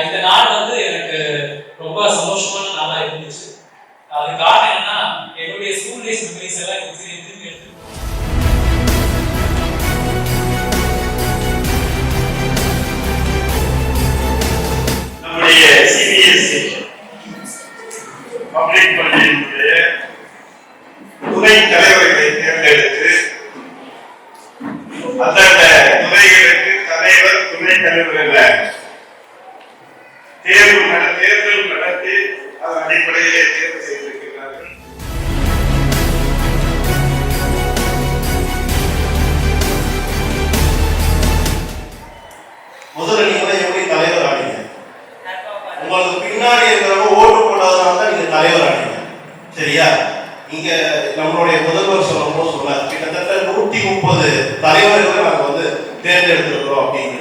இந்த நாள் வந்து எனக்கு ரொம்ப சந்தோஷமான நாளா இருந்துச்சு. அது காரணம் என்னன்னா என்னுடைய ஸ்கூல் டேஸ் மெமரிஸ் எல்லாம் திரும்பி எடுத்து நம்முடைய சிபிஎஸ்இ பப்ளிக் பள்ளியினுடைய துணை தலைவர்களை தேர்ந்தெடுத்து அந்தந்த துறைகளுக்கு தலைவர் துணை தலைவர்கள் தேர்தல் நடத்தி அதன் அடிப்படையிலே தேர்வு செய்திருக்கிறார்கள். முதல்ல நீங்க எப்படி தலைவர் ஆனீங்க? உங்களுக்கு பின்னாடி இருக்கிறவங்க ஓட்டு போடாதனால தான் நீங்க தலைவர் ஆனீங்க. சரியா? இங்க நம்மளுடைய முதல்வர் சொல்லும்போது சொன்னார், கிட்டத்தட்ட 130 தலைவர்களை நாங்கள் தேர்ந்தெடுத்திருக்கிறோம் அப்படின்னு.